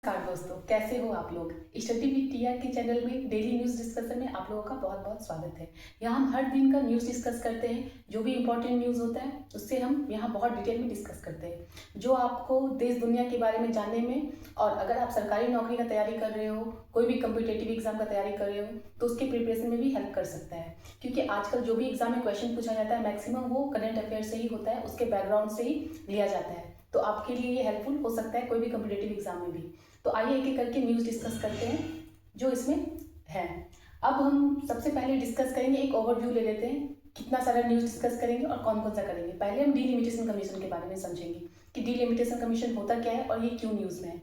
नमस्कार दोस्तों, कैसे हो आप लोग। स्टडी विद टीआर के चैनल में डेली न्यूज़ डिस्कशन में आप लोगों का बहुत बहुत स्वागत है। यहाँ हम हर दिन का न्यूज़ डिस्कस करते हैं। जो भी इंपॉर्टेंट न्यूज़ होता है उससे हम यहाँ बहुत डिटेल में डिस्कस करते हैं, जो आपको देश दुनिया के बारे में जानने में, और अगर आप सरकारी नौकरी का तैयारी कर रहे हो, कोई भी कम्पिटेटिव एग्जाम का तैयारी कर रहे हो, तो उसके प्रिपरेशन में भी हेल्प कर सकता है। क्योंकि आजकल जो भी एग्जाम में क्वेश्चन पूछा जाता है मैक्सिमम वो करंट अफेयर से ही होता है, उसके बैकग्राउंड से ही लिया जाता है। तो आपके लिए ये हेल्पफुल हो सकता है कोई भी कम्पिटेटिव एग्जाम में भी। तो आइए एक एक करके न्यूज़ डिस्कस करते हैं जो इसमें है। अब हम सबसे पहले डिस्कस करेंगे, एक ओवरव्यू ले लेते हैं, कितना सारा न्यूज़ डिस्कस करेंगे और कौन कौन सा करेंगे। पहले हम डीलिमिटेशन कमीशन के बारे में समझेंगे कि डीलिमिटेशन कमीशन होता क्या है और ये क्यों न्यूज़ में है।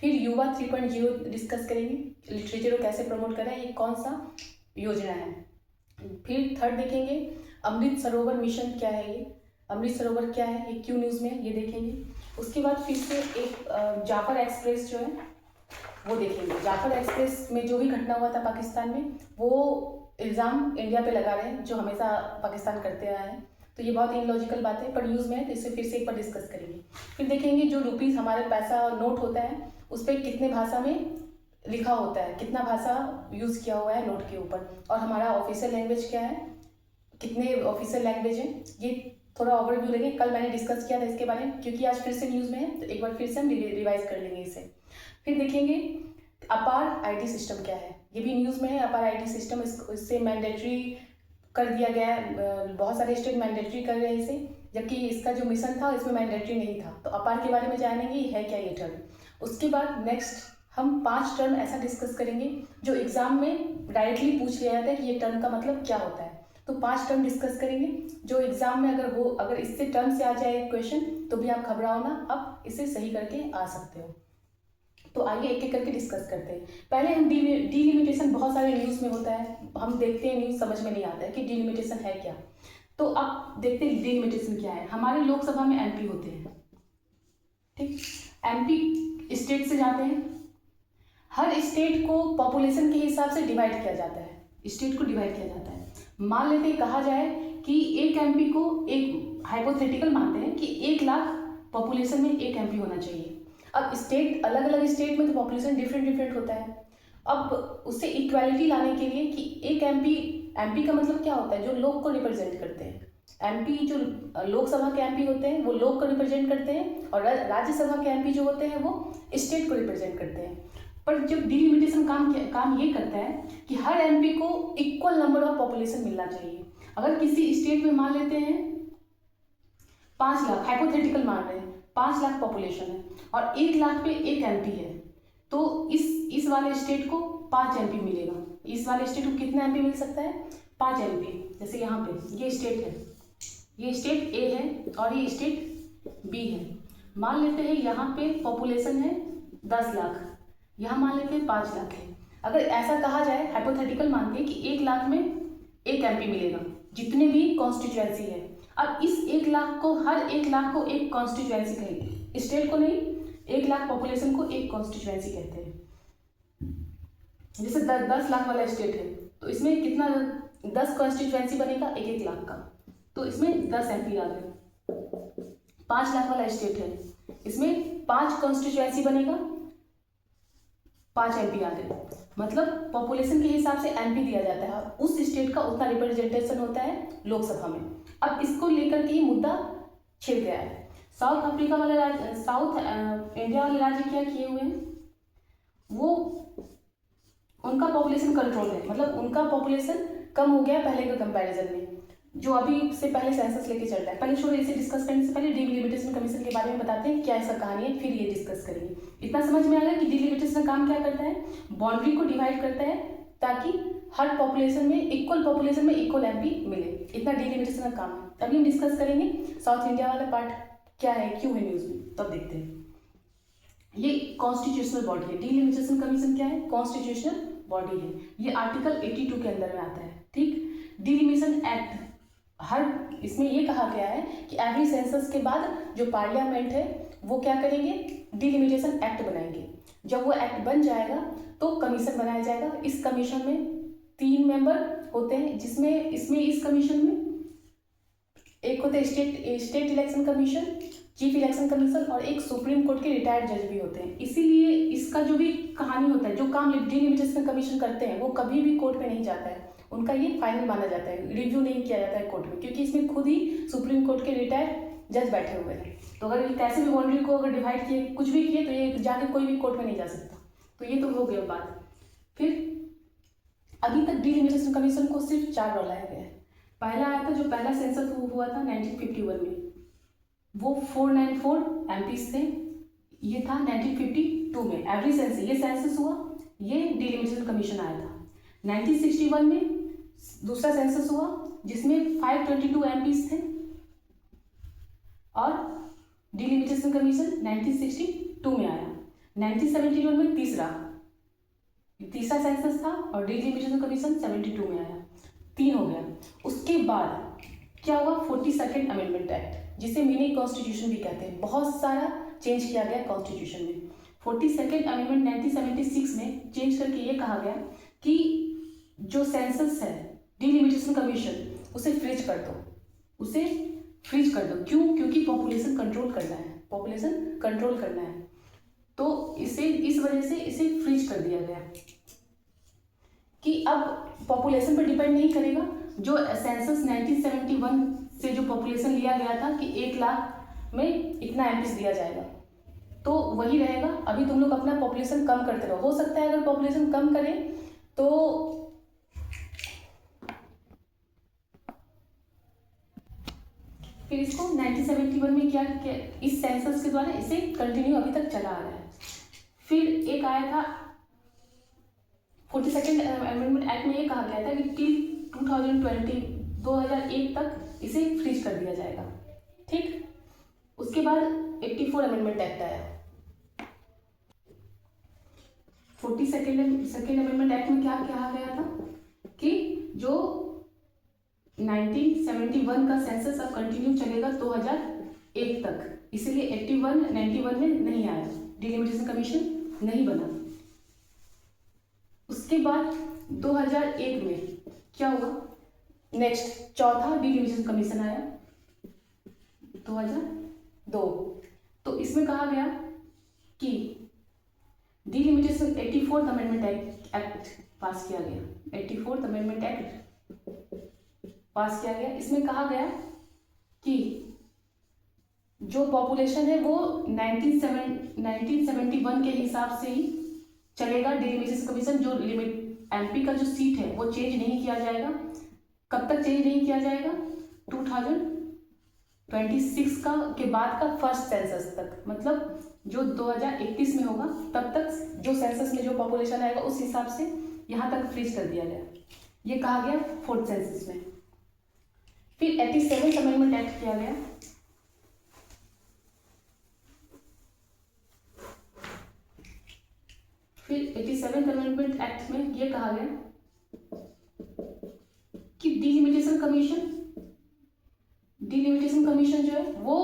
फिर युवा 3.0 डिस्कस करेंगे, लिटरेचर को कैसे प्रमोट कर रहा है, ये कौन सा योजना है। फिर थर्ड देखेंगे अमृत सरोवर मिशन क्या है, ये अमृत सरोवर क्या है, ये क्यों न्यूज़ में है, ये देखेंगे। उसके बाद फिर से एक जाफर एक्सप्रेस जो है वो देखेंगे। जाफर एक्सप्रेस में जो भी घटना हुआ था पाकिस्तान में, वो इल्ज़ाम इंडिया पे लगा रहे हैं जो हमेशा पाकिस्तान करते आया है। तो ये बहुत इलॉजिकल बात है, पर न्यूज़ में है तो इसे फिर से एक बार डिस्कस करेंगे। फिर देखेंगे जो रुपीज़ हमारे पैसा नोट होता है उस पर कितने भाषा में लिखा होता है, कितना भाषा यूज़ किया हुआ है नोट के ऊपर, और हमारा ऑफिशियल लैंग्वेज क्या है, कितने ऑफिशियल लैंग्वेज हैं। ये थोड़ा ओवरव्यू लेंगे। कल मैंने डिस्कस किया था इसके बारे में, क्योंकि आज फिर से न्यूज़ में है तो एक बार फिर से हम रिवाइज कर लेंगे इसे। फिर देखेंगे अपार आईटी सिस्टम क्या है, ये भी न्यूज़ में है। अपार आईटी सिस्टम इससे मैंडेटरी कर दिया गया है, बहुत सारे स्टेट मैंडेटरी कर रहे हैं इसे, जबकि इसका जो मिशन था इसमें मैंडेटरी नहीं था। तो अपार के बारे में जानेंगे है क्या ये टर्म। उसके बाद नेक्स्ट हम 5 टर्म ऐसा डिस्कस करेंगे जो एग्जाम में डायरेक्टली पूछ लिया जाता है कि ये टर्म का मतलब क्या होता है। तो 5 टर्म डिस्कस करेंगे जो एग्जाम में अगर इससे टर्म से आ जाए क्वेश्चन तो भी आप घबराओ ना, आप इसे सही करके आ सकते हो। तो आइए एक एक करके डिस्कस करते हैं। पहले हम डीलिमिटेशन बहुत सारे न्यूज़ में होता है, हम देखते हैं न्यूज़ समझ में नहीं आता है कि डीलिमिटेशन है क्या। तो अब देखते हैं डीलिमिटेशन क्या है। हमारे लोकसभा में एमपी होते हैं, ठीक। एमपी स्टेट से जाते हैं। हर स्टेट को पॉपुलेशन के हिसाब से डिवाइड किया जाता है, स्टेट को डिवाइड किया जाता है। मान लेते हैं कहा जाए कि एक एमपी को, एक हाइपोथेटिकल मानते हैं कि 1 लाख पॉपुलेशन में एक एमपी होना चाहिए। अब स्टेट अलग अलग स्टेट में तो पॉपुलेशन डिफरेंट डिफरेंट होता है। अब उससे इक्वालिटी लाने के लिए कि एक एमपी, एमपी का मतलब क्या होता है, जो लोग को रिप्रेजेंट करते हैं। एमपी जो लोकसभा के एमपी होते हैं वो लोग को रिप्रेजेंट करते हैं, और राज्यसभा के एमपी जो होते हैं वो स्टेट को रिप्रेजेंट करते हैं। पर जब डिलिमिटेशन काम ये करता है कि हर एमपी को इक्वल नंबर ऑफ पॉपुलेशन मिलना चाहिए। अगर किसी स्टेट में मान लेते हैं 5 लाख, हाइपोथेटिकल मान रहे हैं 5 लाख पॉपुलेशन है और 1 लाख पे एक एमपी है, तो इस वाले स्टेट को 5 एमपी मिलेगा। इस वाले स्टेट को कितना एमपी मिल सकता है, 5 एमपी। जैसे यहाँ पे ये स्टेट है, ये स्टेट ए है और ये स्टेट बी है। मान लेते हैं यहाँ पे पॉपुलेशन है 10 लाख, यहाँ मान लेते हैं 5 लाख है। अगर ऐसा कहा जाए, हाइपोथेटिकल मान के कि 1 लाख में एक एमपी मिलेगा जितने भी कॉन्स्टिट्यूएंसी है। अब इस 1 लाख को, हर 1 लाख को एक कॉन्स्टिट्यूएंसी कहेंगे, स्टेट को नहीं, 1 लाख पॉपुलेशन को एक कॉन्स्टिट्यूएंसी कहते हैं। जैसे 10 लाख वाला स्टेट है तो इसमें कितना, 10 कॉन्स्टिट्यूएंसी बनेगा 1 लाख का, तो इसमें 10 एमपी आ गए। 5 लाख वाला स्टेट है, इसमें 5 कॉन्स्टिट्यूएंसी बनेगा, 5 एमपी आ गए। मतलब पॉपुलेशन के हिसाब से एमपी दिया जाता है, उस स्टेट का उतना रिप्रेजेंटेशन होता है लोकसभा में। अब इसको लेकर के ये मुद्दा छिड़ गया है। साउथ अफ्रीका वाले राज्य, साउथ इंडिया वाले राज्य क्या किए हुए हैं, वो उनका पॉपुलेशन कंट्रोल है, मतलब उनका पॉपुलेशन कम हो गया पहले के कंपैरिजन में, जो अभी से पहले सेंसस लेके चल रहा है। पहले छोड़ो, इसे डिस्कस करने से पहले डीलिमिटेशन कमीशन के बारे में बताते हैं क्या इसका कहानी है, फिर ये डिस्कस करेंगे। इतना समझ में आ गया कि डीलिमिटेशन का काम क्या करता है, बाउंड्री को डिवाइड करता है ताकि हर पॉपुलेशन में, इक्वल पॉपुलेशन में इक्वल एमपी मिले। इतना डीलिमिटेशन का काम है। अभी हम डिस्कस करेंगे साउथ इंडिया वाला पार्ट क्या है, क्यों है न्यूज में, तब देखते हैं। ये कॉन्स्टिट्यूशनल बॉडी है, डीलिमिटेशन कमीशन क्या है, कॉन्स्टिट्यूशनल बॉडी है। ये आर्टिकल 82 के अंदर में आता है, ठीक। डीलिमिटेशन एक्ट, हर इसमें ये कहा गया है कि एवरी सेंसस के बाद जो पार्लियामेंट है वो क्या करेंगे, डिलिमिटेशन एक्ट बनाएंगे। जब वो एक्ट बन जाएगा तो कमीशन बनाया जाएगा। इस कमीशन में 3 मेंबर होते हैं, जिसमें इस कमीशन में एक होता है state election commission, chief election commission और एक सुप्रीम कोर्ट के रिटायर्ड जज भी होते हैं। इसीलिए इसका जो भी कहानी होता है, जो काम डिलिमिटेशन कमीशन करते हैं, वो कभी भी कोर्ट में नहीं जाता है, उनका ये फाइनल माना जाता है, रिव्यू नहीं किया जाता है कोर्ट में, क्योंकि इसमें खुद ही सुप्रीम कोर्ट के रिटायर्ड जज बैठे हुए हैं। तो अगर ये कैसे भी बाउंड्री को अगर डिवाइड किए, कुछ भी किए, तो ये जाके कोई भी कोर्ट में नहीं जा सकता। तो ये तो हो गया बात। फिर अभी तक डिलिमिटेशन कमीशन को सिर्फ 4 बार लाया गया है। पहला आया था, जो पहला सेंसस हुआ था 1951 में, वो 494 MPs थे। ये था 1952 में एवरी सेंसस, ये सेंसस हुआ, ये डिलिमिटेशन कमीशन आया था। 1961 में दूसरा सेंसस हुआ जिसमें 522 MPs थे और डिलिमिटेशन कमीशन 1962 में आया। 1971 में तीसरा सेंसस था और डिलिमिटेशन कमीशन 72 में आया। 3 हो गया। उसके बाद क्या हुआ, 42nd अमेंडमेंट एक्ट, जिसे मिनी कॉन्स्टिट्यूशन भी कहते हैं। बहुत सारा चेंज किया गया कॉन्स्टिट्यूशन में। 42nd अमेंडमेंट 1976 में चेंज करके ये कहा गया कि जो सेंसस है, डिलिमिटेशन कमीशन, उसे फ्रीज कर दो, उसे फ्रीज कर दो। क्यों? क्योंकि पॉपुलेशन कंट्रोल करना है, पॉपुलेशन कंट्रोल करना है, तो इसे इस वजह से इसे फ्रीज कर दिया गया कि अब पॉपुलेशन पर डिपेंड नहीं करेगा। जो सेंसस 1971 से जो पॉपुलेशन लिया गया था कि 1 लाख में इतना एमपीस दिया जाएगा, तो वही रहेगा। अभी तुम लोग अपना पॉपुलेशन कम करते रहो। हो सकता है अगर पॉपुलेशन कम करें तो फिर इसको 1971 में क्या इस सेंसस के द्वारा इसे कंटिन्यू अभी तक चला आ रहा है। फिर एक आया था 42nd अमेंडमेंट एक्ट में ये कहा गया था कि टिल 2001 तक इसे फ्रीज कर दिया जाएगा। ठीक, उसके बाद 84 अमेंडमेंट एक्ट आया। 42nd अमेंडमेंट एक्ट में क्या कहा गया था कि जो 1971 का सेंसस अब कंटिन्यू चलेगा 2001 तक, इसीलिए 91 में नहीं आया, डिलिमिटेशन कमीशन नहीं बना। उसके बाद 2001 में क्या हुआ, नेक्स्ट चौथा डिलिमिटेशन कमीशन आया 2002। तो इसमें कहा गया कि डिलिमिटेशन 84th अमेंडमेंट एक्ट पास किया गया। 84th अमेंडमेंट एक्ट पास किया गया। इसमें कहा गया कि जो पॉपुलेशन है वो 1971 के हिसाब से ही चलेगा। डिलिमिटेशन कमीशन जो लिमिट एमपी का जो सीट है वो चेंज नहीं किया जाएगा। कब तक चेंज नहीं किया जाएगा? 2026 का के बाद का फर्स्ट सेंसस तक, मतलब जो 2031 में होगा तब तक जो सेंसस में जो पॉपुलेशन आएगा उस हिसाब से यहाँ तक फ्रीज कर दिया गया। ये कहा गया 4th सेंसस में। फिर 87th अमेंडमेंट एक्ट किया गया। फिर 87th अमेंडमेंट एक्ट में ये कहा गया कि डिलिमिटेशन कमीशन जो है वो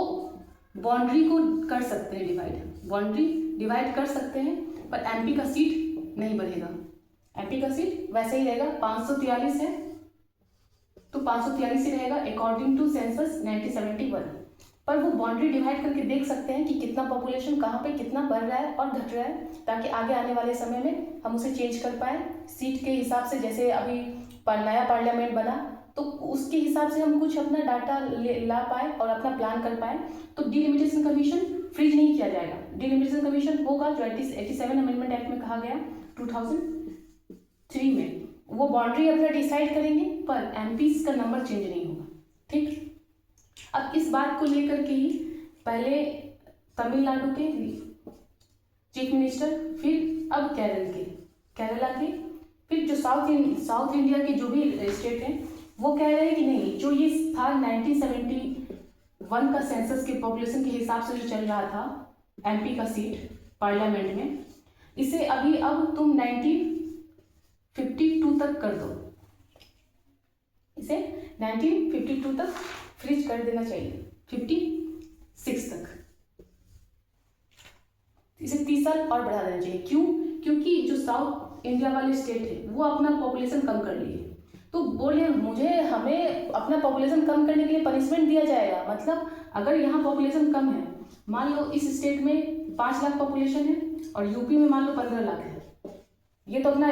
बाउंड्री को कर सकते हैं बाउंड्री डिवाइड कर सकते हैं, पर एमपी का सीट नहीं बढ़ेगा। एमपी का सीट वैसे ही रहेगा, 543 है तो 543 ही रहेगा अकॉर्डिंग टू सेंसस 1971। पर वो बाउंड्री डिवाइड करके देख सकते हैं कि कितना पॉपुलेशन कहाँ पे कितना बढ़ रहा है और घट रहा है, ताकि आगे आने वाले समय में हम उसे चेंज कर पाए सीट के हिसाब से। जैसे अभी नया पार्लियामेंट बना तो उसके हिसाब से हम कुछ अपना डाटा ला पाए और अपना प्लान कर पाए। तो डिलिमिटेशन कमीशन फ्रीज नहीं किया जाएगा, डिलिमिटेशन कमीशन होगा जो 87 अमेंडमेंट एक्ट में कहा गया 2003 में। वो बाउंड्री अपना डिसाइड करेंगे पर एमपीज का नंबर चेंज नहीं होगा। ठीक, अब इस बात को लेकर के ही पहले तमिलनाडु के चीफ मिनिस्टर, फिर अब केरला के, फिर जो साउथ इंडिया के जो भी स्टेट हैं वो कह रहे हैं कि नहीं, जो ये था 1971 का सेंसस के पॉपुलेशन के हिसाब से जो चल रहा था एमपी का सीट पार्लियामेंट में, इसे अब तुम 1952 तक कर दो, इसे 1952 तक फ्रीज कर देना चाहिए, 56 तक, इसे 30 साल और बढ़ा देना चाहिए। क्यों? क्योंकि जो साउथ इंडिया वाले स्टेट है वो अपना पॉपुलेशन कम कर लिए, तो बोले हमें अपना पॉपुलेशन कम करने के लिए पनिशमेंट दिया जाएगा। मतलब अगर यहाँ पॉपुलेशन कम है मान लो इस स्टेट में 5 लाख पॉपुलेशन है और यूपी में मान लो 15 लाख है, ये तो अपना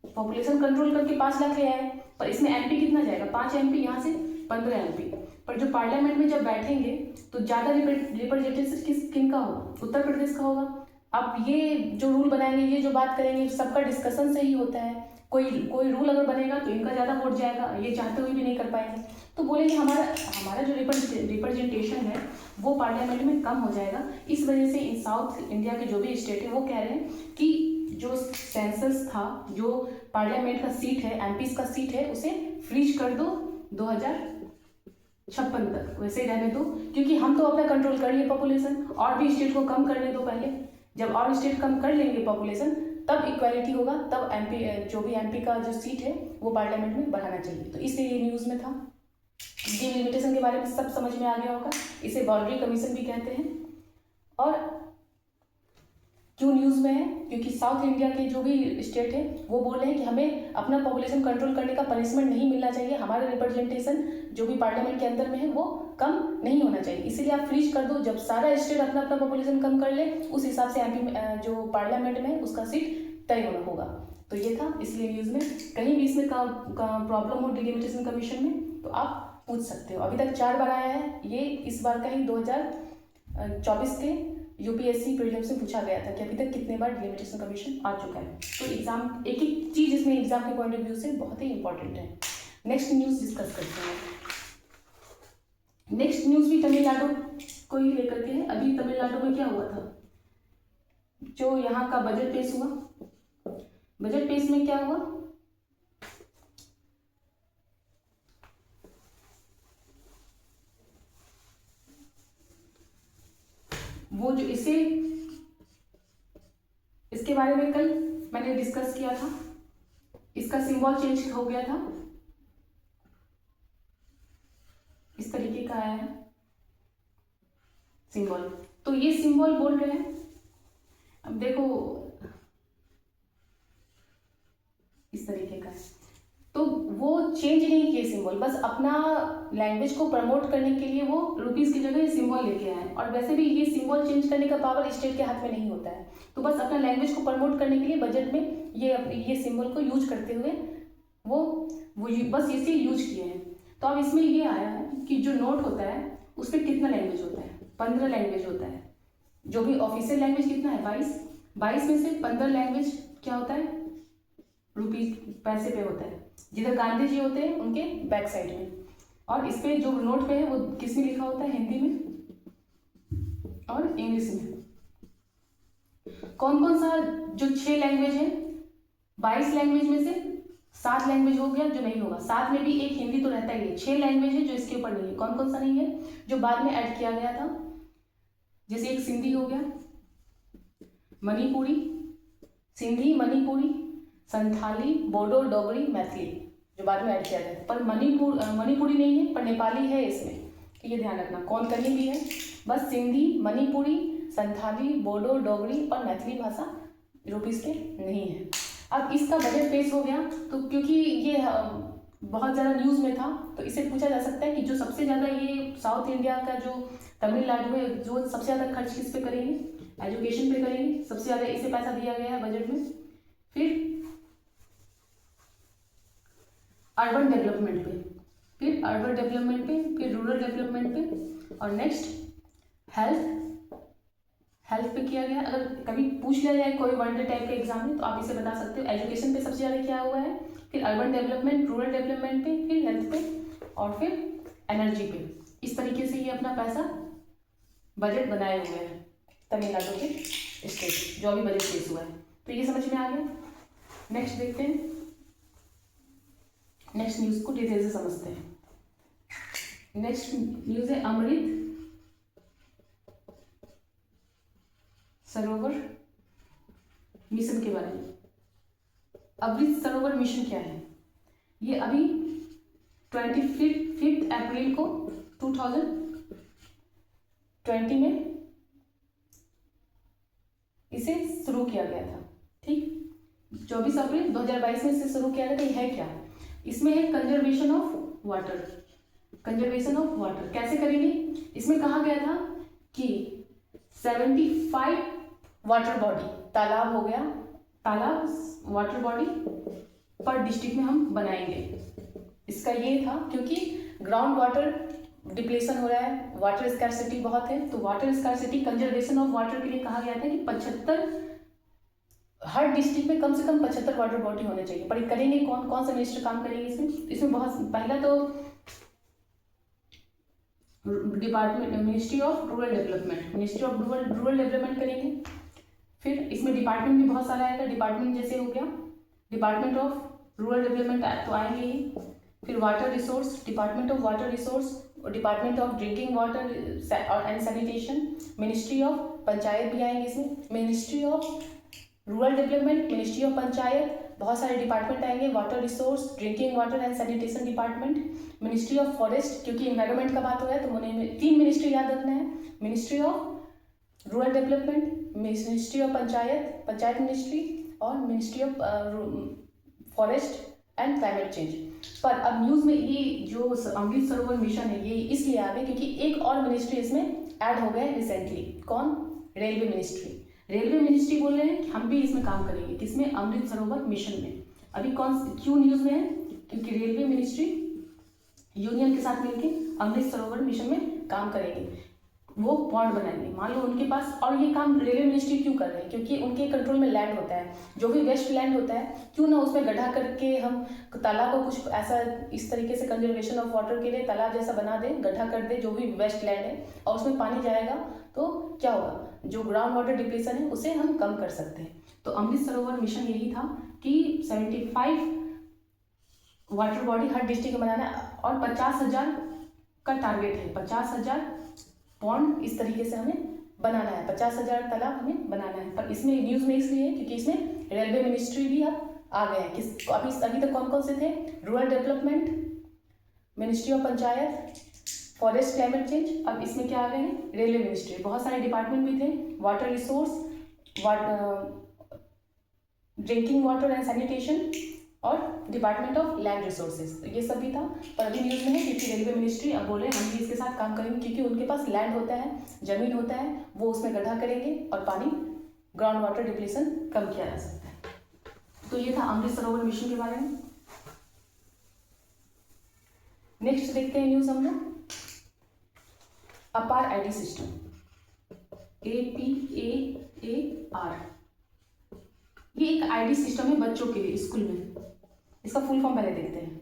पॉपुलेशन कंट्रोल करके 5 लाख ले आए, पर इसमें एमपी कितना जाएगा, 5 एमपी, यहाँ से 15 एमपी। पर जो पार्लियामेंट में जब बैठेंगे तो ज़्यादा रिप्रेजेंटेशन किन का होगा, उत्तर प्रदेश का होगा। अब ये जो रूल बनाएंगे, ये जो बात करेंगे, सबका डिस्कशन से ही होता है। कोई रूल अगर बनेगा तो इनका ज़्यादा वोट जाएगा, ये चाहते हुए भी नहीं कर पाएंगे, तो बोलेंगे हमारा जो रिप्रेजेंटेशन है वो पार्लियामेंट में कम हो जाएगा। इस वजह से इन साउथ इंडिया के जो भी स्टेट है वो कह रहे हैं कि जो सेंसस था, जो पार्लियामेंट का सीट है, एमपीज का सीट है, उसे फ्रीज कर दो 2056 तक, वैसे ही रहने दो, क्योंकि हम तो अपना कंट्रोल कर लिए पॉपुलेशन, और भी स्टेट को कम करने दो पहले। जब और स्टेट कम कर लेंगे पॉपुलेशन, तब इक्वालिटी होगा, तब एमपी जो भी एमपी का जो सीट है वो पार्लियामेंट में बढ़ाना चाहिए। तो इसलिए ये न्यूज़ में था। डिलिमिटेशन के बारे में सब समझ में आ गया होगा, इसे बाउंड्री कमीशन भी कहते हैं। और क्यों न्यूज़ में है, क्योंकि साउथ इंडिया के जो भी स्टेट है वो बोल रहे हैं कि हमें अपना पॉपुलेशन कंट्रोल करने का पनिशमेंट नहीं मिलना चाहिए, हमारा रिप्रेजेंटेशन जो भी पार्लियामेंट के अंदर में है वो कम नहीं होना चाहिए, इसीलिए आप फ्रीज कर दो। जब सारा स्टेट अपना अपना पॉपुलेशन कम कर ले, उस हिसाब से एमपी जो पार्लियामेंट में है उसका सीट तय होना होगा। तो ये था, इसलिए न्यूज़ में कहीं भी इसमें प्रॉब्लम हो डिलिमिटेशन कमीशन में तो आप पूछ सकते हो। अभी तक 4 बार आया है, ये इस बार का ही 2024 के यूपीएससी प्रीलिम्स में पूछा गया था कि अभी तक कितने बार डिलिमिटेशन कमीशन आ चुका है। तो एग्जाम एक एक चीज़ इसमें एग्जाम के पॉइंट ऑफ व्यू से बहुत ही इंपॉर्टेंट है। नेक्स्ट न्यूज़ डिस्कस करते हैं। नेक्स्ट न्यूज़ भी तमिलनाडु को ही लेकर के है। अभी तमिलनाडु में क्या हुआ था, जो यहाँ का बजट पेश हुआ, बजट पेश में क्या हुआ, वो जो इसके बारे में कल मैंने डिस्कस किया था, इसका सिंबल चेंज हो गया था, इस तरीके का आया है सिंबल। तो ये सिंबल बोल रहे हैं, अब देखो इस तरीके का है, तो वो चेंज नहीं किए सिंबल, बस अपना लैंग्वेज को प्रमोट करने के लिए वो रुपीस की जगह सिंबल लेके आए। और वैसे भी ये सिंबल चेंज करने का पावर स्टेट के हाथ में नहीं होता है, तो बस अपना लैंग्वेज को प्रमोट करने के लिए बजट में ये सिंबल को यूज करते हुए वो बस इसे यूज किए हैं। तो अब इसमें ये आया है कि जो नोट होता है उस पर कितना लैंग्वेज होता है, 15 लैंग्वेज होता है। जो भी ऑफिशियल लैंग्वेज कितना है, 22 में से 15 लैंग्वेज क्या होता है, रुपीज पैसे पे होता है, जिधर गांधी जी होते हैं उनके बैक साइड में। और इस पे जो नोट पे है वो किस में लिखा होता है, हिंदी में और इंग्लिश में। कौन कौन सा, जो 6 लैंग्वेज है, 22 लैंग्वेज में से 7 लैंग्वेज हो गया जो नहीं होगा, 7 में भी एक हिंदी तो रहता ही है। 6 लैंग्वेज है जो इसके ऊपर नहीं है। कौन कौन सा नहीं है, जो बाद में ऐड किया गया था, जैसे एक सिंधी हो गया, मणिपुरी, सिंधी, मणिपुरी, संथाली, बोडो, डोगरी, मैथिली, जो बाद में ऐड किया गया था। पर मणिपुरी नहीं है, पर नेपाली है इसमें, तो ये ध्यान रखना। कौन कहीं भी है, बस सिंधी, मणिपुरी, संथाली, बोडो, डोगरी और मैथिली भाषा रुपीस के नहीं है। अब इसका बजट पेश हो गया, तो क्योंकि ये बहुत ज़्यादा न्यूज़ में था, तो इसे पूछा जा सकता है कि जो सबसे ज़्यादा ये साउथ इंडिया का जो तमिलनाडु है, जो सबसे ज़्यादा खर्च किस पे करेंगे, एजुकेशन पे करेंगे, सबसे ज़्यादा इसे पैसा दिया गया है बजट में। फिर अर्बन डेवलपमेंट पे, फिर अर्बन डेवलपमेंट पे, फिर रूरल डेवलपमेंट पे, और नेक्स्ट हेल्थ पे किया गया। अगर कभी पूछ लिया जाए कोई वन डे टाइप के एग्जाम में तो आप इसे बता सकते हो। एजुकेशन पे सबसे ज़्यादा क्या हुआ है, फिर अर्बन डेवलपमेंट, रूरल डेवलपमेंट पे, फिर हेल्थ पे और फिर एनर्जी पे। इस तरीके से ये अपना पैसा बजट बनाए हुए हैं तमिलनाडु के स्टेट, जो अभी बजट पेश हुआ है। तो ये समझ में आ गया। नेक्स्ट देखते हैं, नेक्स्ट न्यूज़ को डिटेल से समझते हैं। नेक्स्ट न्यूज़ है अमृत सरोवर मिशन के बारे में। अमृत सरोवर मिशन क्या है, ये अभी 25 अप्रैल को 2020 में इसे शुरू किया गया था। ठीक, 24 अप्रैल 2022 में इसे शुरू किया गया था। ये है क्या, इसमें है conservation of water. Conservation of water कैसे करेंगे, इसमें कहा गया था कि 75 वाटर बॉडी, तालाब हो गया, तालाब वाटर बॉडी पर डिस्ट्रिक्ट में हम बनाएंगे। इसका ये था क्योंकि ग्राउंड वाटर डिप्लेशन हो रहा है, वाटर स्कैरसिटी बहुत है, तो water scarcity conservation of water के लिए कहा गया था कि 75, हर डिस्ट्रिक्ट में कम से कम 75 वाटर बॉडी होने चाहिए। पर करेंगे कौन कौन सा मिनिस्टर काम करेंगे इसमें बहुत पहला तो department ministry of rural development करेंगे। फिर इसमें डिपार्टमेंट भी बहुत सारा आएगा, डिपार्टमेंट जैसे हो गया डिपार्टमेंट ऑफ रूरल डेवलपमेंट तो आएंगे ही। फिर water resource, department of water resource, department of drinking water and sanitation, ministry of panchayat भी आएंगे इसमें, ministry of rural development, ministry of panchayat, बहुत सारे डिपार्टमेंट आएंगे, water resource, drinking water and sanitation department, ministry of forest, क्योंकि environment का बात हो रहा है तो मुझे 3 मिनिस्ट्री याद रखना है, ministry of rural development, ministry of panchayat ministry और ministry of forest and climate change. पर अब न्यूज़ में ये जो अमृत सरोवर मिशन है ये इसलिए आ गए क्योंकि एक और मिनिस्ट्री इसमें ऐड हो गए रिसेंटली। कौन? Railway ministry. रेलवे मिनिस्ट्री बोल रहे हैं कि हम भी इसमें काम करेंगे, किसमें? अमृत सरोवर मिशन में। अभी क्यों न्यूज़ में है? क्योंकि रेलवे मिनिस्ट्री यूनियन के साथ मिलकर अमृत सरोवर मिशन में काम करेंगे, वो पॉन्ड बनाएंगे। मान लो उनके पास, और ये काम रेलवे मिनिस्ट्री क्यों कर रहे हैं? क्योंकि उनके कंट्रोल में लैंड होता है, जो भी वेस्ट लैंड होता है, क्यों ना उसमें गड्ढा करके हम तालाब को कुछ ऐसा इस तरीके से कंजर्वेशन ऑफ वाटर के लिए तालाब जैसा बना दे, गड्ढा कर दे जो भी वेस्ट लैंड है, और उसमें पानी जाएगा तो क्या होगा, जो ग्राउंड वाटर डिप्लेशन है उसे हम कम कर सकते हैं। तो अमृत सरोवर मिशन यही था कि 75 वाटर बॉडी हर डिस्ट्रिक्ट में बनाना है और 50,000 का टारगेट है, 50,000 पॉन्ड इस तरीके से हमें बनाना है, 50,000 तालाब हमें बनाना है। पर इसमें न्यूज़ में इसलिए है क्योंकि इसमें रेलवे मिनिस्ट्री भी अब आ गए हैं। अभी तक कौन कौन से थे? Rural development, ministry of panchayat, forest, climate change. अब इसमें क्या आ गए हैं? Railway ministry. बहुत सारे डिपार्टमेंट भी थे, water resource, drinking water and sanitation और डिपार्टमेंट ऑफ लैंड रिसोर्सेज, ये सब भी था। पर अभी न्यूज़ में है क्योंकि रेलवे मिनिस्ट्री अब बोले हम भी इसके साथ काम करेंगे क्योंकि उनके पास लैंड होता है, ज़मीन होता है, वो उसमें गड्ढा करेंगे और पानी ग्राउंड वाटर डिप्लेशन कम किया जा सकता है। तो ये था अमृत सरोवर मिशन के बारे में। नेक्स्ट देखते हैं न्यूज़ हम लोग, अपार आईडी सिस्टम, APAAR। ये एक आईडी सिस्टम है बच्चों के लिए स्कूल में। इसका फुल फॉर्म पहले देखते हैं।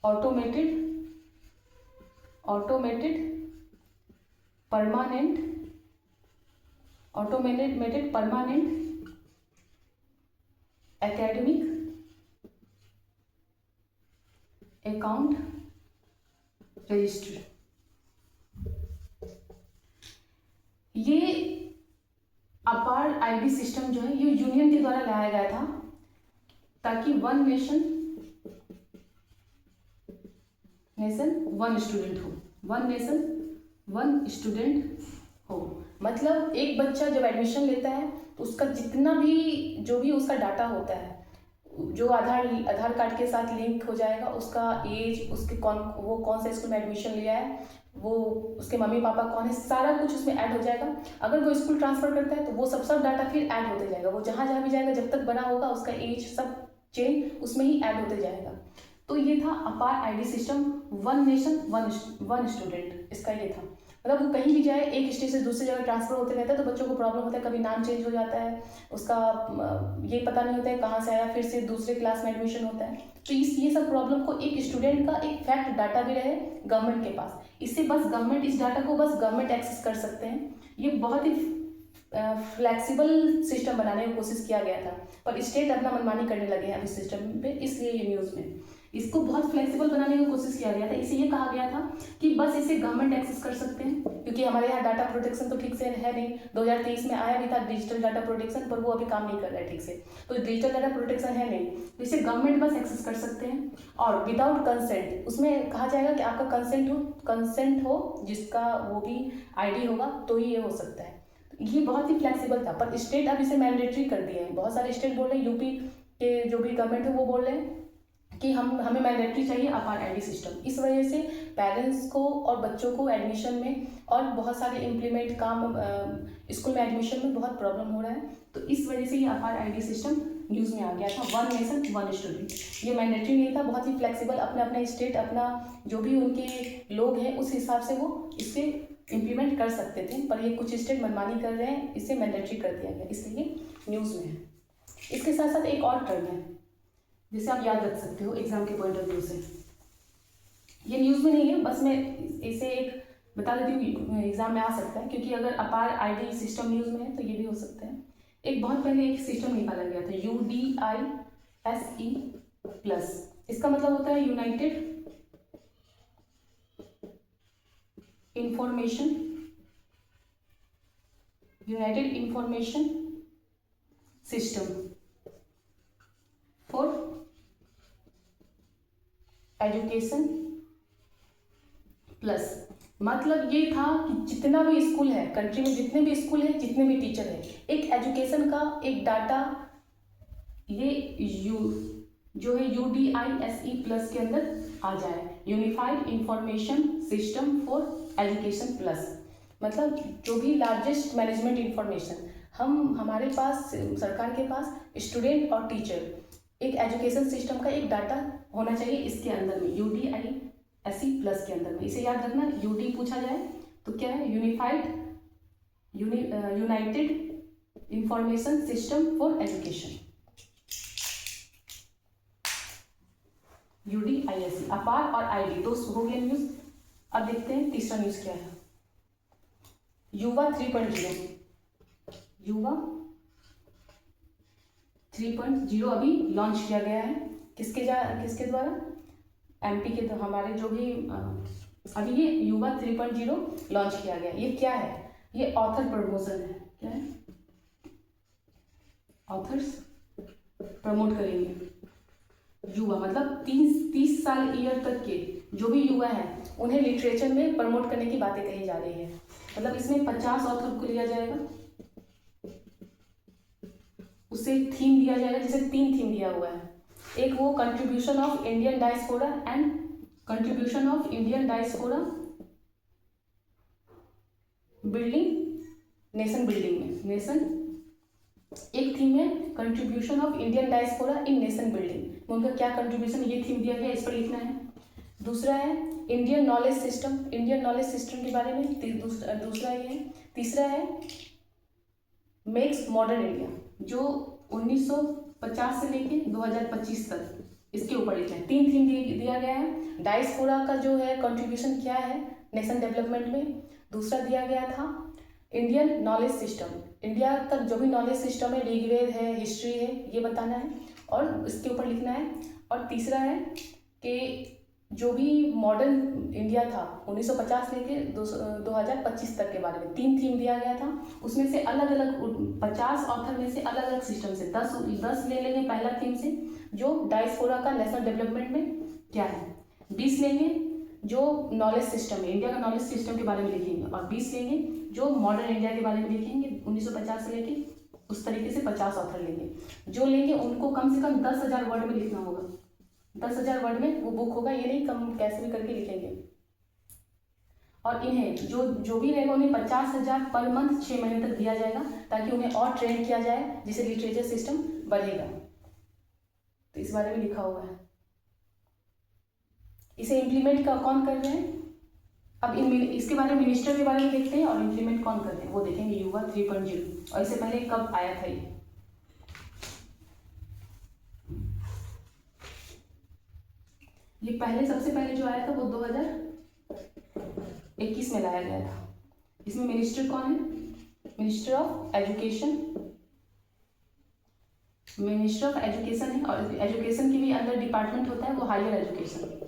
Automated permanent academic account registry. ये अपार आईडी सिस्टम जो है ये यूनियन के द्वारा लाया गया था ताकि वन नेशन वन स्टूडेंट हो, वन नेशन वन स्टूडेंट हो। मतलब एक बच्चा जब एडमिशन लेता है तो उसका जितना भी जो भी उसका डाटा होता है, जो आधार कार्ड के साथ लिंक हो जाएगा, उसका एज, उसके वो कौन सा स्कूल में एडमिशन लिया है, वो उसके मम्मी पापा कौन है, सारा कुछ उसमें ऐड हो जाएगा। अगर वो स्कूल ट्रांसफर करता है तो वो सब डाटा फिर ऐड होते जाएगा। वो जहाँ भी जाएगा, जब तक बना होगा उसका एज सब चेंज उसमें ही ऐड होते जाएगा। तो ये था अपार ID system, one nation one student, इसका ये था। मतलब वो कहीं भी जाए, एक स्टेट से दूसरी जगह ट्रांसफर होते रहता है तो बच्चों को प्रॉब्लम होता है, कभी नाम चेंज हो जाता है, उसका ये पता नहीं होता है कहाँ से आया, फिर से दूसरे क्लास में एडमिशन होता है। तो ये सब प्रॉब्लम को एक स्टूडेंट का एक फैक्ट डाटा भी रहे गवर्नमेंट के पास, इससे बस गवर्नमेंट इस डाटा को बस गवर्नमेंट एक्सेस कर सकते हैं। ये बहुत ही फ्लैक्सिबल सिस्टम बनाने की कोशिश किया गया था, पर स्टेट अपना मनमानी करने लगे हैं अभी सिस्टम पे, इसलिए ये न्यूज़ में इसको बहुत फ्लेक्सिबल बनाने की कोशिश किया गया था। इसे ये कहा गया था कि बस इसे गवर्नमेंट एक्सेस कर सकते हैं, क्योंकि हमारे यहाँ डाटा प्रोटेक्शन तो ठीक से है नहीं। 2023 में आया भी था डिजिटल डाटा प्रोटेक्शन, पर वो अभी काम नहीं कर रहा है ठीक से, तो डिजिटल डाटा प्रोटेक्शन है नहीं, तो इसे गवर्नमेंट बस एक्सेस कर सकते हैं। और विदाउट कंसेंट, उसमें कहा जाएगा कि आपका कंसेंट हो जिसका वो भी आईडी होगा तो ही ये हो सकता है। ये बहुत ही फ्लेक्सिबल था, पर स्टेट अब इसे मैंडेटरी कर दिए हैं। बहुत सारे स्टेट बोल रहे हैं, यूपी के जो भी गवर्नमेंट है वो बोल रहे हैं कि हमें मैंडेटरी चाहिए अपार आईडी सिस्टम। इस वजह से पेरेंट्स को और बच्चों को एडमिशन में और बहुत सारे इम्प्लीमेंट काम स्कूल में एडमिशन में बहुत प्रॉब्लम हो रहा है। तो इस वजह से ये अपार आईडी सिस्टम न्यूज़ में आ गया था। 1 नेशन 1 स्टूडेंट, ये मैंडेटरी नहीं था, बहुत ही फ्लेक्सिबल, अपना अपना स्टेट, अपना जो भी उनके लोग हैं उस हिसाब से वो इसे इम्प्लीमेंट कर सकते थे, पर ये कुछ स्टेट मनमानी कर रहे हैं, इसे मैंडेटरी कर दिया गया, इसलिए न्यूज़ में है। इसके साथ साथ एक और टर्म है जिसे आप याद रख सकते हो एग्जाम के पॉइंट ऑफ व्यू से। ये न्यूज़ में नहीं है, बस मैं इसे एक बता देती हूँ, एग्जाम में आ सकता है, क्योंकि अगर अपार आईडी सिस्टम न्यूज़ में है तो ये भी हो सकता है। एक बहुत पहले एक सिस्टम निकाला गया था UDISE प्लस, इसका मतलब होता है United information system for education plus. मतलब ये था कि जितना भी स्कूल है कंट्री में, जितने भी स्कूल है, जितने भी टीचर है, एक एजुकेशन का एक डाटा ये जो है UDISE प्लस के अंदर आ जाए, unified information system for education plus. मतलब जो भी लार्जेस्ट मैनेजमेंट इंफॉर्मेशन हमारे पास, सरकार के पास, स्टूडेंट और टीचर, एक एजुकेशन सिस्टम का एक डाटा होना चाहिए इसके अंदर में, UDISE प्लस के अंदर में। इसे याद रखना, यूडी पूछा जाए तो क्या है, United information system for education, UDISE। अपार और आईडी तो हो गया न्यूज़। अब देखते हैं तीसरा न्यूज़ क्या है। युवा 3.0, युवा 3.0 अभी लॉन्च किया गया है। किसके द्वारा? MP के, तो हमारे जो भी अभी ये युवा 3.0 लॉन्च किया गया। ये क्या है? ये ऑथर प्रमोशन है। क्या है? ऑथर्स प्रमोट करेंगे। युवा मतलब 30 साल ईयर तक के जो भी युवा हैं उन्हें लिटरेचर में प्रमोट करने की बातें कही जा रही है। मतलब इसमें 50 ऑथर को लिया जाएगा, उसे थीम दिया जाएगा, जैसे 3 थीम दिया हुआ है। एक वो contribution of Indian diaspora and contribution of Indian diaspora building, nation building में, नेशन। एक थीम है contribution of Indian diaspora in nation building, उनका क्या कंट्रीब्यूशन, ये थीम दिया गया, इस पर लिखना है। दूसरा है Indian knowledge system, Indian knowledge system के बारे में दूसरा ये है। तीसरा है मेक्स मॉडर्न इंडिया, जो 1950 से लेके 2025 तक, इसके ऊपर लिखना है। 3 थीम दिया गया है। डायस्पोरा का जो है कंट्रीब्यूशन क्या है नेशन डेवलपमेंट में। दूसरा दिया गया था इंडियन नॉलेज सिस्टम, इंडिया का जो भी नॉलेज सिस्टम है, ऋग्वेद है, हिस्ट्री है, ये बताना है और इसके ऊपर लिखना है। और तीसरा है कि जो भी मॉडर्न इंडिया था 1950 लेके 2025 तक के बारे में 3 थीम दिया गया था। उसमें से अलग अलग 50 ऑथर में से अलग अलग सिस्टम से 10 ले लेंगे पहला थीम से, जो डायस्पोरा का नेशनल डेवलपमेंट में क्या है। 20 लेंगे जो नॉलेज सिस्टम है, इंडिया का नॉलेज सिस्टम के बारे में लिखेंगे, और 20 लेंगे जो मॉडर्न इंडिया के बारे में लिखेंगे 1950 से लेके। उस तरीके से 50 ऑथर लेंगे। जो लेंगे उनको कम से कम 10,000 वर्ड में लिखना होगा। 10,000 वर्ड में वो बुक होगा, ये नहीं कम कैसे भी करके लिखेंगे। और इन्हें जो भी रहेगा उन्हें 50,000 पर मंथ 6 महीने तक दिया जाएगा, ताकि उन्हें और ट्रेन किया जाए, जिससे लिटरेचर सिस्टम बढ़ेगा। तो इस बारे में लिखा हुआ है। इसे इम्प्लीमेंट कौन कर रहे हैं? अब इसके बारे में, मिनिस्टर के बारे में देखते हैं, और इम्प्लीमेंट कौन कर रहे हैं वो देखेंगे, युवा 3.0। और इससे पहले कब आया था ये पहले, सबसे पहले जो आया था वो 2021 में लाया गया था। इसमें मिनिस्टर कौन है? Minister of education, minister of education है। और एजुकेशन के भी अंदर डिपार्टमेंट होता है, वो higher education.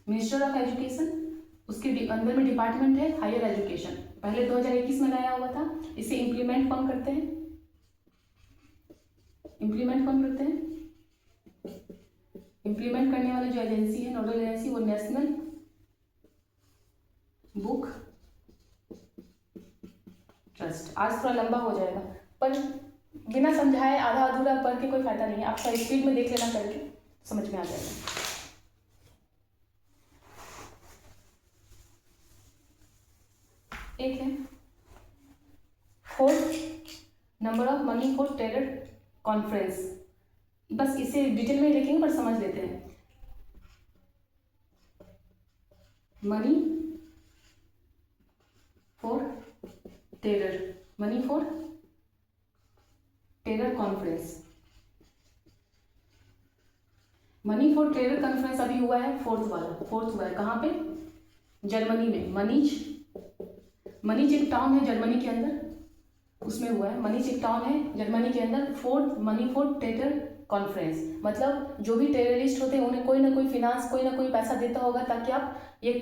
Minister of education, उसके अंदर में डिपार्टमेंट है हायर एजुकेशन। पहले 2021 में लाया हुआ था। इसे इम्प्लीमेंट कौन करते हैं? इम्प्लीमेंट करने वाला जो एजेंसी है, नोडल एजेंसी, वो नेशनल बुक ट्रस्ट। आज थोड़ा लंबा हो जाएगा, पर बिना समझाए आधा अधूरा पढ़ के कोई फायदा नहीं है। आप थोड़ा स्पीड में देख लेना, करके समझ में आ जाएगा। एक है fourth number of money for terror conference. बस इसे डिटेल में लिखेंगे पर समझ लेते हैं। Money for terror conference. Money for terror conference अभी हुआ है, फोर्थ हुआ है कहाँ पे? जर्मनी में। मनीज एक टाउन है जर्मनी के अंदर, उसमें हुआ है। मनीज एक टाउन है जर्मनी के अंदर। Fourth money for terror conference, मतलब जो भी टेररिस्ट होते हैं उन्हें कोई ना कोई फिनांस, कोई ना कोई पैसा देता होगा ताकि आप ये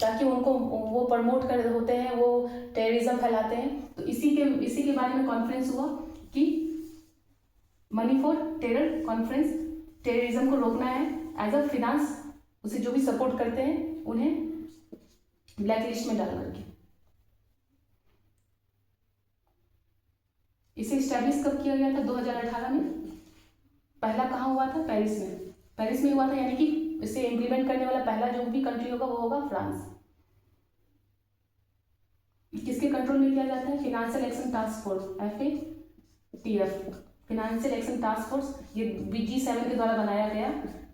ताकि उनको वो प्रमोट कर होते हैं, वो टेररिज्म फैलाते हैं। तो इसी के बारे में कॉन्फ्रेंस हुआ कि money for terror conference, terrorism को रोकना है एज अ फिनांस। उसे जो भी सपोर्ट करते हैं उन्हें ब्लैक लिस्ट में डाल करके। इसे स्टैब्लिश कब किया गया था? 2018 में। पहला कहाँ हुआ था? पेरिस में हुआ था, यानी कि इसे इम्प्लीमेंट करने वाला पहला जो भी कंट्री होगा वो होगा फ्रांस। किसके कंट्रोल में किया जाता है? Financial action task force, FATF, financial action task force. ये G7 के द्वारा बनाया गया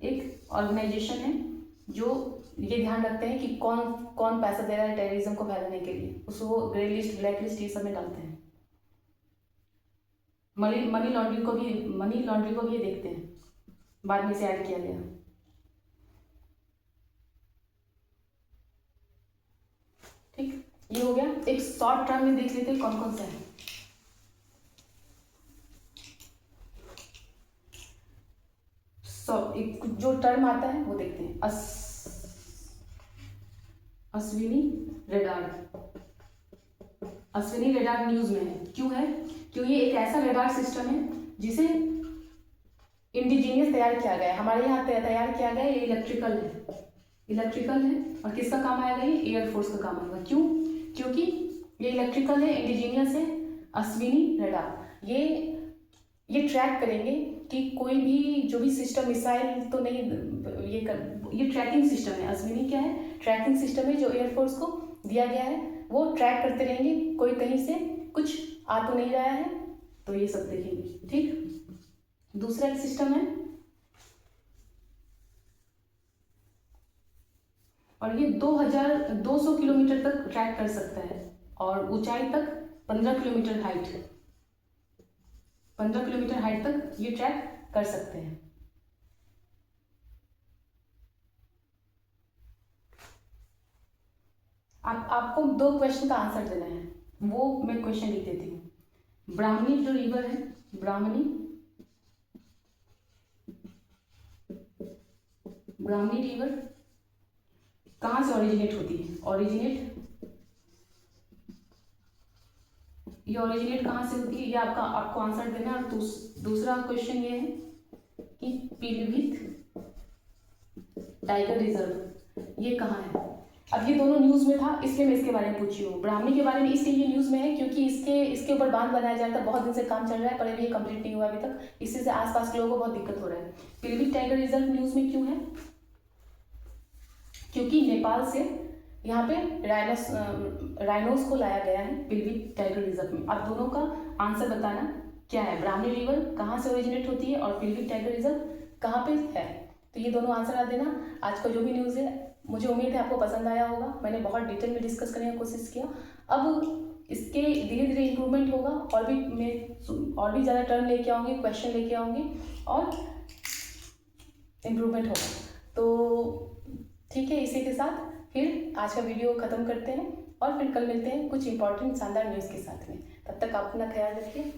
एक ऑर्गेनाइजेशन है जो ये ध्यान रखते हैं कि कौन कौन पैसा दे रहा है टेररिज्म को फैलाने के लिए। उसको ग्रे लिस्ट, ब्लैक लिस्ट ये सब में डालते हैं। मनी लॉन्ड्रिंग को भी ये देखते हैं, बाद में से ऐड किया गया। ठीक, ये हो गया। एक शॉर्ट टर्म में देख लेते हैं कौन कौन सा है। एक जो टर्म आता है वो देखते हैं। अश्विनी रेडार न्यूज में है। क्यों है? क्यों ये एक ऐसा रेडार सिस्टम है जिसे इंडिजीनियस तैयार किया गया है, हमारे यहाँ तैयार किया गया है। ये इलेक्ट्रिकल है और किसका काम आएगा? ये एयरफोर्स का काम आएगा। क्यों? क्योंकि ये इलेक्ट्रिकल है, इंडिजीनियस है। अश्विनी रेडार ये ट्रैक करेंगे कि कोई भी जो भी सिस्टम, मिसाइल तो नहीं, ये ट्रैकिंग सिस्टम है। अश्विनी क्या है? ट्रैकिंग सिस्टम है जो एयरफोर्स को दिया गया है। वो ट्रैक करते रहेंगे कोई कहीं से कुछ आ तो नहीं रहा है, तो ये सब देखेंगे। ठीक, दूसरा एक सिस्टम है और ये 2200 किलोमीटर तक ट्रैक कर सकता है और ऊंचाई तक 15 किलोमीटर हाइट तक ये ट्रैक कर सकते हैं। आपको 2 क्वेश्चन का आंसर देना है, वो मैं क्वेश्चन लिख देती हूँ। ब्राह्मणी जो रिवर है, ब्राह्मणी रिवर कहाँ से ओरिजिनेट होती है? ये ओरिजिनेट कहाँ से होती है? ये आपको आंसर देना है। और दूसरा क्वेश्चन ये है कि पीलीभीत टाइगर रिजर्व ये कहाँ है? अब ये दोनों न्यूज़ में था, इसलिए मैं इसके बारे में पूछी हूँ। ब्राह्मणी के बारे में इसलिए ये न्यूज़ में है क्योंकि इसके ऊपर बांध बनाया जाता है, बहुत दिन से काम चल रहा है पर अभी ये कंप्लीट नहीं हुआ अभी तक। इसी से आसपास के लोगों को बहुत दिक्कत हो रहा है। पीलीभीत टाइगर रिजर्व न्यूज़ में क्यों है? क्योंकि नेपाल से यहाँ पे राइनोस को लाया गया है पीलीभीत टाइगर रिजर्व में। आप दोनों का आंसर बताना क्या है? ब्राह्मणी रिवर कहाँ से ओरिजिनेट होती है और पीलीभीत टाइगर रिजर्व कहाँ पे है? तो ये दोनों आंसर आप देना। आज का जो भी न्यूज़ है मुझे उम्मीद है आपको पसंद आया होगा। मैंने बहुत डिटेल में डिस्कस करने की कोशिश किया। अब इसके धीरे धीरे इम्प्रूवमेंट होगा और भी ज़्यादा टर्म लेके आऊँगी, क्वेश्चन लेके आऊँगी और इम्प्रूवमेंट होगा। तो ठीक है, इसी के साथ फिर आज का वीडियो ख़त्म करते हैं और फिर कल मिलते हैं कुछ इंपॉर्टेंट शानदार न्यूज़ के साथ में। तब तक आप अपना ख्याल रखिए।